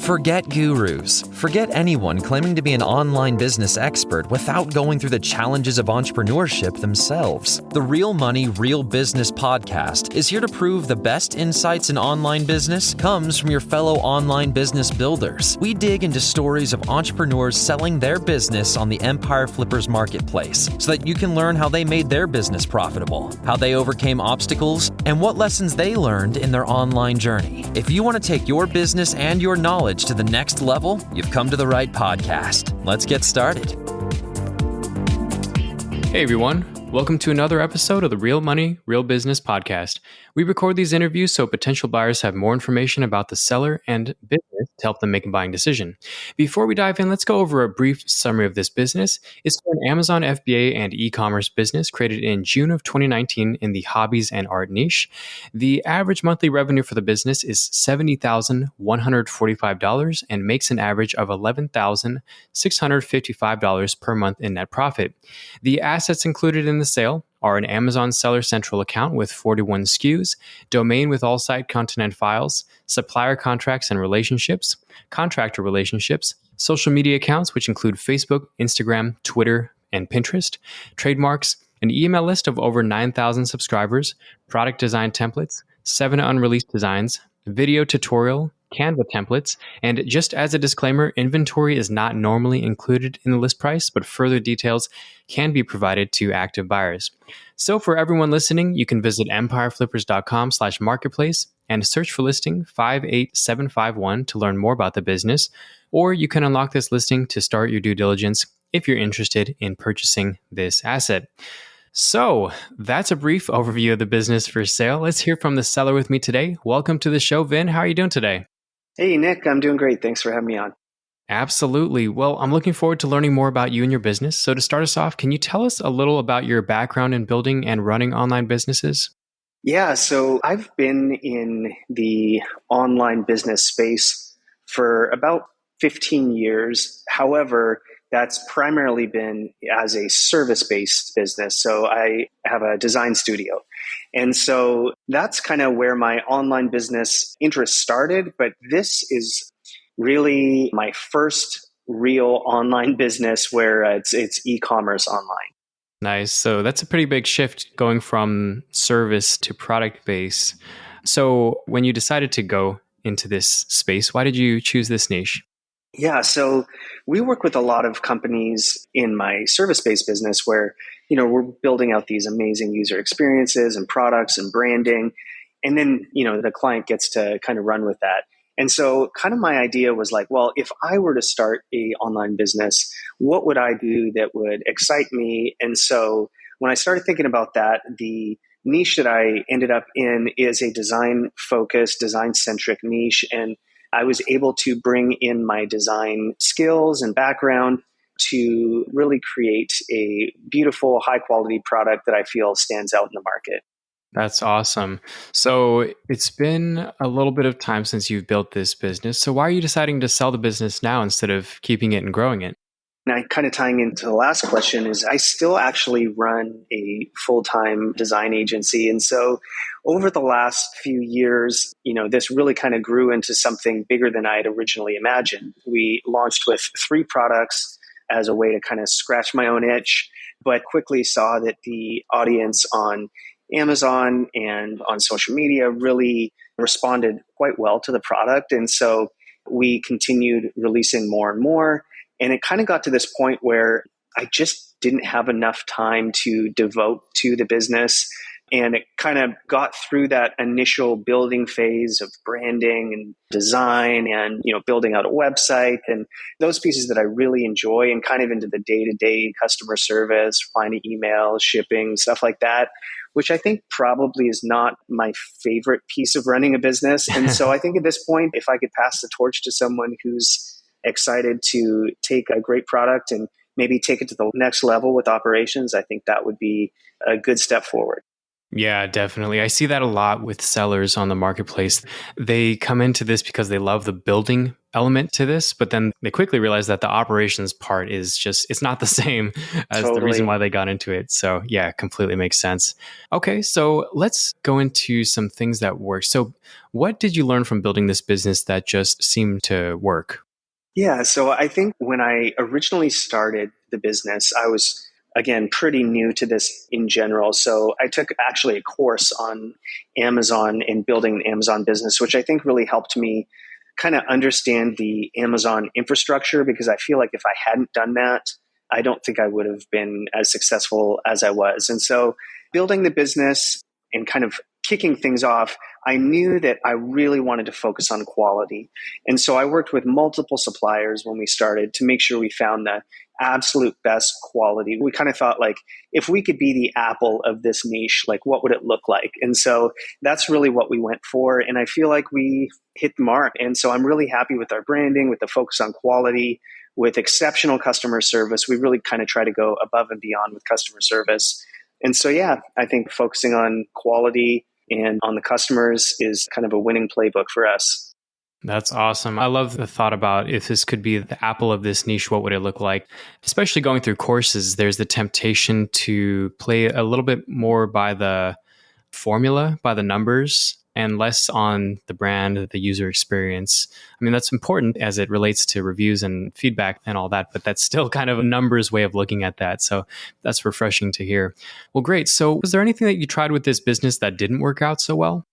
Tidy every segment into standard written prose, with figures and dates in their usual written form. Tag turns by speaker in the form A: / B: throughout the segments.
A: Forget gurus. Forget anyone claiming to be an online business expert without going through the challenges of entrepreneurship themselves. The Real Money, Real Business podcast is here to prove the best insights in online business comes from your fellow online business builders. We dig into stories of entrepreneurs selling their business on the Empire Flippers marketplace so that you can learn how they made their business profitable, how they overcame obstacles, and what lessons they learned in their online journey. If you want to take your business and your knowledge to the next level, you've come to the right podcast. Let's get started.
B: Hey everyone, welcome to another episode of the Real Money, Real Business podcast. We record these interviews so potential buyers have more information about the seller and business to help them make a buying decision. Before we dive in, let's go over a brief summary of this business. It's an Amazon FBA and e-commerce business created in June of 2019 in the hobbies and art niche. The average monthly revenue for the business is $70,145 and makes an average of $11,655 per month in net profit. The assets included in the sale are an Amazon Seller Central account with 41 SKUs, domain with all site content and files, supplier contracts and relationships, contractor relationships, social media accounts, which include Facebook, Instagram, Twitter, and Pinterest, trademarks, an email list of over 9,000 subscribers, product design templates, 7 unreleased designs, video tutorial, Canva templates, and just as a disclaimer, inventory is not normally included in the list price, but further details can be provided to active buyers. So for everyone listening, you can visit empireflippers.com/marketplace and search for listing 58751 to learn more about the business, or you can unlock this listing to start your due diligence if you're interested in purchasing this asset. So that's a brief overview of the business for sale. Let's hear from the seller with me today. Welcome to the show, Vin. How are you doing today?
C: Hey, Nick, I'm doing great. Thanks for having me on.
B: Absolutely. Well, I'm looking forward to learning more about you and your business. So to start us off, can you tell us a little about your background in building and running online businesses?
C: Yeah, so I've been in the online business space for about 15 years. However, that's primarily been as a service-based business. So I have a design studio. And so that's kind of where my online business interest started. But this is really my first real online business where it's e-commerce online.
B: Nice. So that's a pretty big shift going from service to product base. So when you decided to go into this space, why did you choose this niche?
C: Yeah, so we work with a lot of companies in my service-based business where, we're building out these amazing user experiences and products and branding. And then, the client gets to kind of run with that. And so kind of my idea was like, well, if I were to start a online business, what would I do that would excite me? And so when I started thinking about that, the niche that I ended up in is a design-focused, design-centric niche. And I was able to bring in my design skills and background to really create a beautiful, high-quality product that I feel stands out in the market.
B: That's awesome. So it's been a little bit of time since you've built this business. So why are you deciding to sell the business now instead of keeping it and growing it?
C: Now, kind of tying into the last question is I still actually run a full-time design agency. And so over the last few years, this really kind of grew into something bigger than I had originally imagined. We launched with 3 products as a way to kind of scratch my own itch, but quickly saw that the audience on Amazon and on social media really responded quite well to the product. And so we continued releasing more and more. And it kind of got to this point where I just didn't have enough time to devote to the business. And it kind of got through that initial building phase of branding and design and, building out a website and those pieces that I really enjoy and kind of into the day-to-day customer service, replying to emails, shipping, stuff like that, which I think probably is not my favorite piece of running a business. And so I think at this point, if I could pass the torch to someone who's excited to take a great product and maybe take it to the next level with operations, I think that would be a good step forward.
B: Yeah, definitely. I see that a lot with sellers on the marketplace. They come into this because they love the building element to this, but then they quickly realize that the operations part is just, it's not the same as the reason
C: Totally.
B: why they got into it. So, yeah, completely makes sense. Okay, so let's go into some things that work. So, what did you learn from building this business that just seemed to work?
C: Yeah, so I think when I originally started the business, I was, again, pretty new to this in general. So I took actually a course on Amazon and building an Amazon business, which I think really helped me kind of understand the Amazon infrastructure, because I feel like if I hadn't done that, I don't think I would have been as successful as I was. And so building the business and kind of kicking things off, I knew that I really wanted to focus on quality. And so I worked with multiple suppliers when we started to make sure we found the absolute best quality. We kind of thought, like, if we could be the Apple of this niche, like, what would it look like? And so that's really what we went for. And I feel like we hit the mark. And so I'm really happy with our branding, with the focus on quality, with exceptional customer service. We really kind of try to go above and beyond with customer service. And so, yeah, I think focusing on quality and on the customers is kind of a winning playbook for us.
B: That's awesome. I love the thought about if this could be the Apple of this niche, what would it look like? Especially going through courses, there's the temptation to play a little bit more by the formula, by the numbers, and less on the brand, the user experience. I mean, that's important as it relates to reviews and feedback and all that, but that's still kind of a numbers way of looking at that. So that's refreshing to hear. Well, great. So was there anything that you tried with this business that didn't work out so well?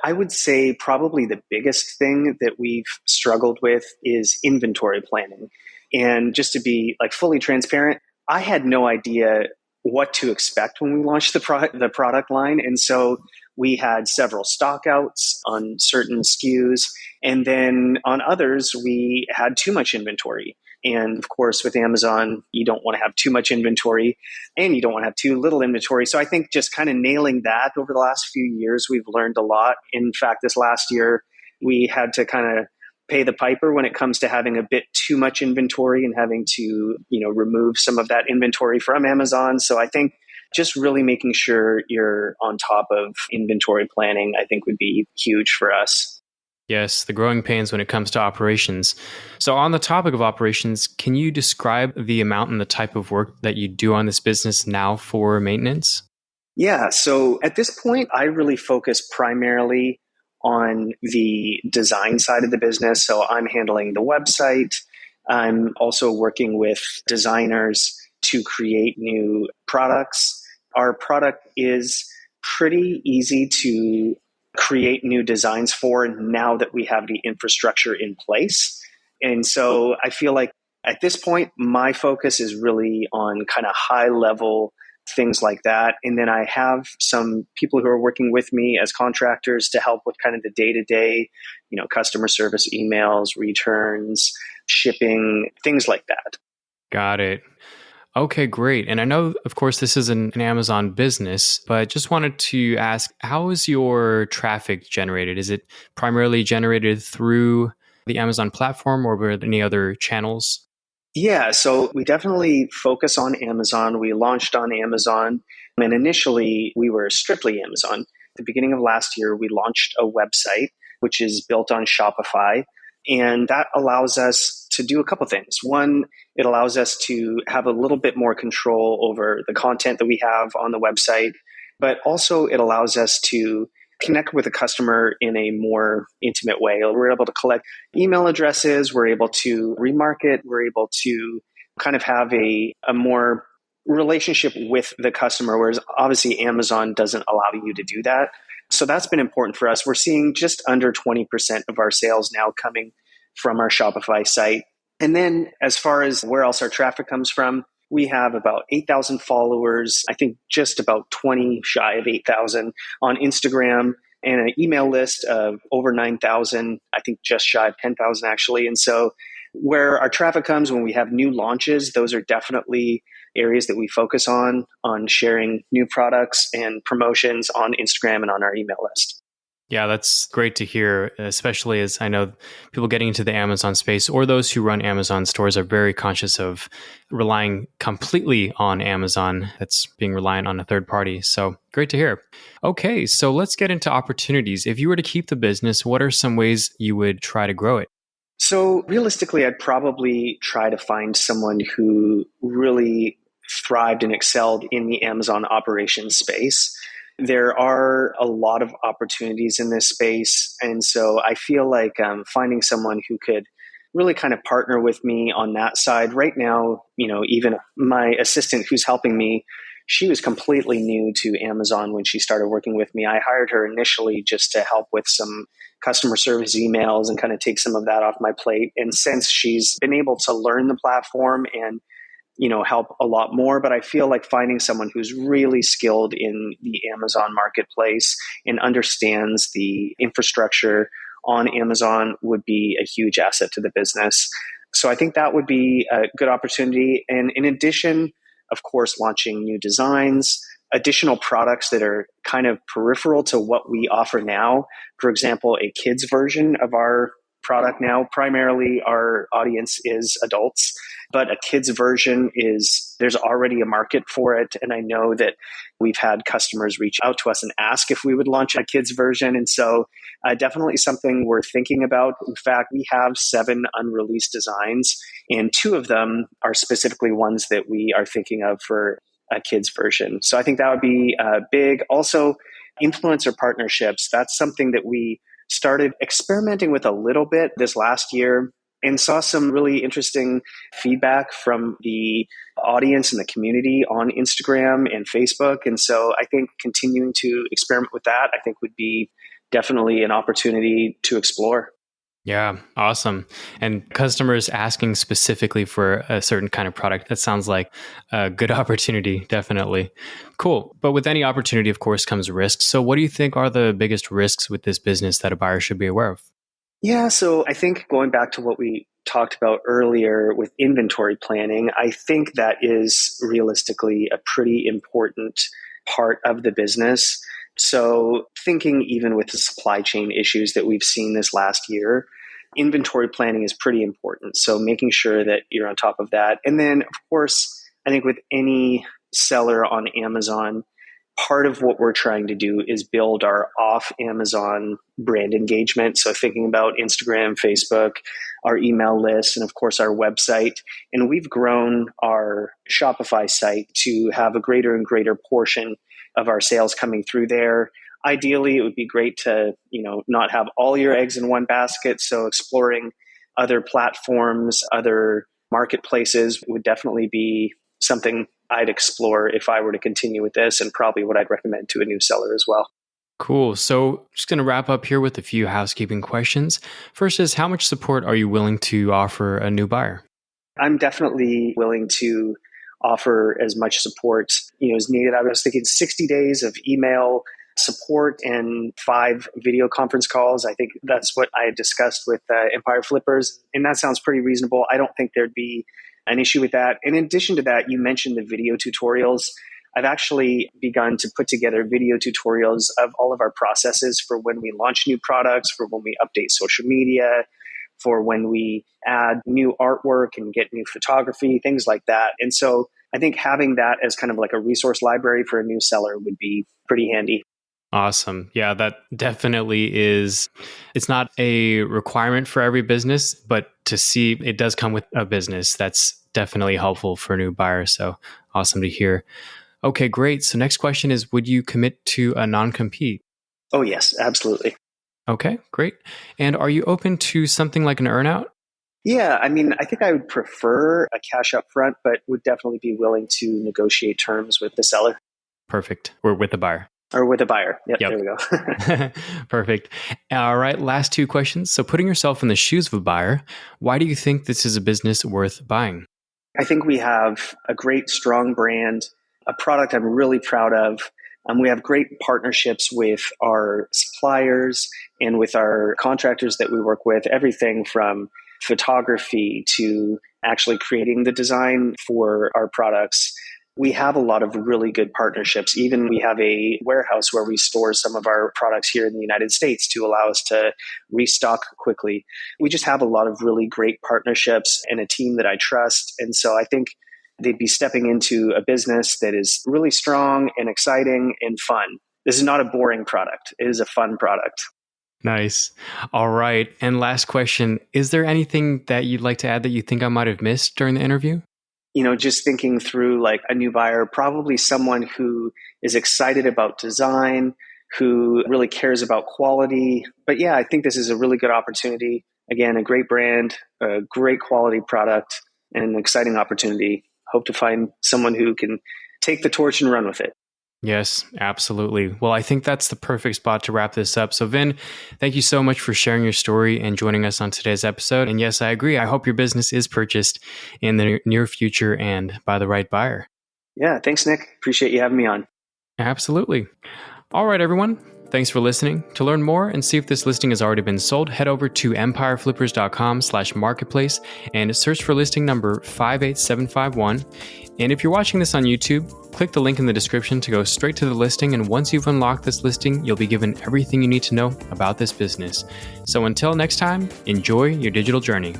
C: I would say probably the biggest thing that we've struggled with is inventory planning. And just to be like fully transparent, I had no idea what to expect when we launched the product line. And so we had several stockouts on certain SKUs. And then on others, we had too much inventory. And of course, with Amazon, you don't want to have too much inventory and you don't want to have too little inventory. So I think just kind of nailing that over the last few years, we've learned a lot. In fact, this last year, we had to kind of pay the piper when it comes to having a bit too much inventory and having to, remove some of that inventory from Amazon. So I think just really making sure you're on top of inventory planning, I think would be huge for us.
B: Yes, the growing pains when it comes to operations. So, on the topic of operations, can you describe the amount and the type of work that you do on this business now for maintenance?
C: Yeah. So at this point, I really focus primarily on the design side of the business. So I'm handling the website. I'm also working with designers to create new products. Our product is pretty easy to create new designs for now that we have the infrastructure in place. And so I feel like at this point, my focus is really on kind of high level things like that. And then I have some people who are working with me as contractors to help with kind of the day-to-day, customer service, emails, returns, shipping, things like that.
B: Got it. Okay, great. And I know, of course, this is an Amazon business, but just wanted to ask, how is your traffic generated? Is it primarily generated through the Amazon platform or were there any other channels?
C: Yeah, so we definitely focus on Amazon. We launched on Amazon, and initially we were strictly Amazon. At the beginning of last year, we launched a website which is built on Shopify, and that allows us to do a couple things. One, it allows us to have a little bit more control over the content that we have on the website, but also it allows us to connect with the customer in a more intimate way. We're able to collect email addresses, we're able to remarket, we're able to kind of have a more relationship with the customer, whereas obviously Amazon doesn't allow you to do that. So that's been important for us. We're seeing just under 20% of our sales now coming from our Shopify site. And then as far as where else our traffic comes from, we have about 8,000 followers, I think just about 20 shy of 8,000 on Instagram, and an email list of over 9,000, I think just shy of 10,000 actually. And so where our traffic comes when we have new launches, those are definitely areas that we focus on sharing new products and promotions on Instagram and on our email list.
B: Yeah, that's great to hear, especially as I know people getting into the Amazon space or those who run Amazon stores are very conscious of relying completely on Amazon. That's being reliant on a third party. So great to hear. Okay, so let's get into opportunities. If you were to keep the business, what are some ways you would try to grow it?
C: So realistically, I'd probably try to find someone who really thrived and excelled in the Amazon operations space. There are a lot of opportunities in this space. And so I feel like finding someone who could really kind of partner with me on that side. Right now, even my assistant who's helping me, she was completely new to Amazon when she started working with me. I hired her initially just to help with some customer service emails and kind of take some of that off my plate. And since she's been able to learn the platform and help a lot more, but I feel like finding someone who's really skilled in the Amazon marketplace and understands the infrastructure on Amazon would be a huge asset to the business. So I think that would be a good opportunity. And in addition, of course, launching new designs, additional products that are kind of peripheral to what we offer now. For example, a kids version of our product now. Primarily, our audience is adults, but a kids version there's already a market for it. And I know that we've had customers reach out to us and ask if we would launch a kids version. And so definitely something we're thinking about. In fact, we have 7 unreleased designs, and 2 of them are specifically ones that we are thinking of for a kids version. So I think that would be big. Also, influencer partnerships. That's something that we started experimenting with a little bit this last year and saw some really interesting feedback from the audience and the community on Instagram and Facebook. And so I think continuing to experiment with that, I think would be definitely an opportunity to explore.
B: Yeah, awesome. And customers asking specifically for a certain kind of product, that sounds like a good opportunity, definitely. Cool. But with any opportunity, of course, comes risks. So what do you think are the biggest risks with this business that a buyer should be aware of?
C: Yeah, so I think going back to what we talked about earlier with inventory planning, I think that is realistically a pretty important part of the business. So thinking even with the supply chain issues that we've seen this last year, inventory planning is pretty important. So making sure that you're on top of that. And then, of course, I think with any seller on Amazon, part of what we're trying to do is build our off Amazon brand engagement. So thinking about Instagram, Facebook, our email list, and of course our website. And we've grown our Shopify site to have a greater and greater portion of our sales coming through there. Ideally, it would be great to, not have all your eggs in one basket. So exploring other platforms, other marketplaces would definitely be something I'd explore if I were to continue with this, and probably what I'd recommend to a new seller as well.
B: Cool. So just going to wrap up here with a few housekeeping questions. First is, how much support are you willing to offer a new buyer?
C: I'm definitely willing to offer as much support as needed. I was thinking 60 days of email support and 5 video conference calls. I think that's what I had discussed with Empire Flippers, and that sounds pretty reasonable. I don't think there'd be an issue with that. In addition to that, you mentioned the video tutorials. I've actually begun to put together video tutorials of all of our processes for when we launch new products, for when we update social media, for when we add new artwork and get new photography, things like that. And so I think having that as kind of like a resource library for a new seller would be pretty handy.
B: Awesome. Yeah, that definitely is. It's not a requirement for every business, but to see it does come with a business. That's definitely helpful for new buyers. So awesome to hear. Okay, great. So next question is, would you commit to a non-compete?
C: Oh, yes, absolutely.
B: Okay, great. And are you open to something like an earnout?
C: Yeah, I mean, I think I would prefer a cash up front, but would definitely be willing to negotiate terms with the seller.
B: Perfect. We're with the buyer.
C: Or with a buyer. Yep. There we go.
B: Perfect. All right, last 2 questions. So putting yourself in the shoes of a buyer, why do you think this is a business worth buying?
C: I think we have a great, strong brand, a product I'm really proud of. We have great partnerships with our suppliers and with our contractors that we work with, everything from photography to actually creating the design for our products. We have a lot of really good partnerships. Even we have a warehouse where we store some of our products here in the United States to allow us to restock quickly. We just have a lot of really great partnerships and a team that I trust. And so I think they'd be stepping into a business that is really strong and exciting and fun. This is not a boring product. It is a fun product.
B: Nice. All right. And last question, is there anything that you'd like to add that you think I might have missed during the interview?
C: Just thinking through like a new buyer, probably someone who is excited about design, who really cares about quality. But yeah, I think this is a really good opportunity. Again, a great brand, a great quality product, and an exciting opportunity. Hope to find someone who can take the torch and run with it.
B: Yes, absolutely. Well, I think that's the perfect spot to wrap this up. So Vin, thank you so much for sharing your story and joining us on today's episode. And yes, I agree. I hope your business is purchased in the near future and by the right buyer.
C: Yeah, thanks, Nick. Appreciate you having me on.
B: Absolutely. All right, everyone. Thanks for listening. To learn more and see if this listing has already been sold, head over to empireflippers.com/marketplace and search for listing number 58751. And if you're watching this on YouTube, click the link in the description to go straight to the listing. And once you've unlocked this listing, you'll be given everything you need to know about this business. So until next time, enjoy your digital journey.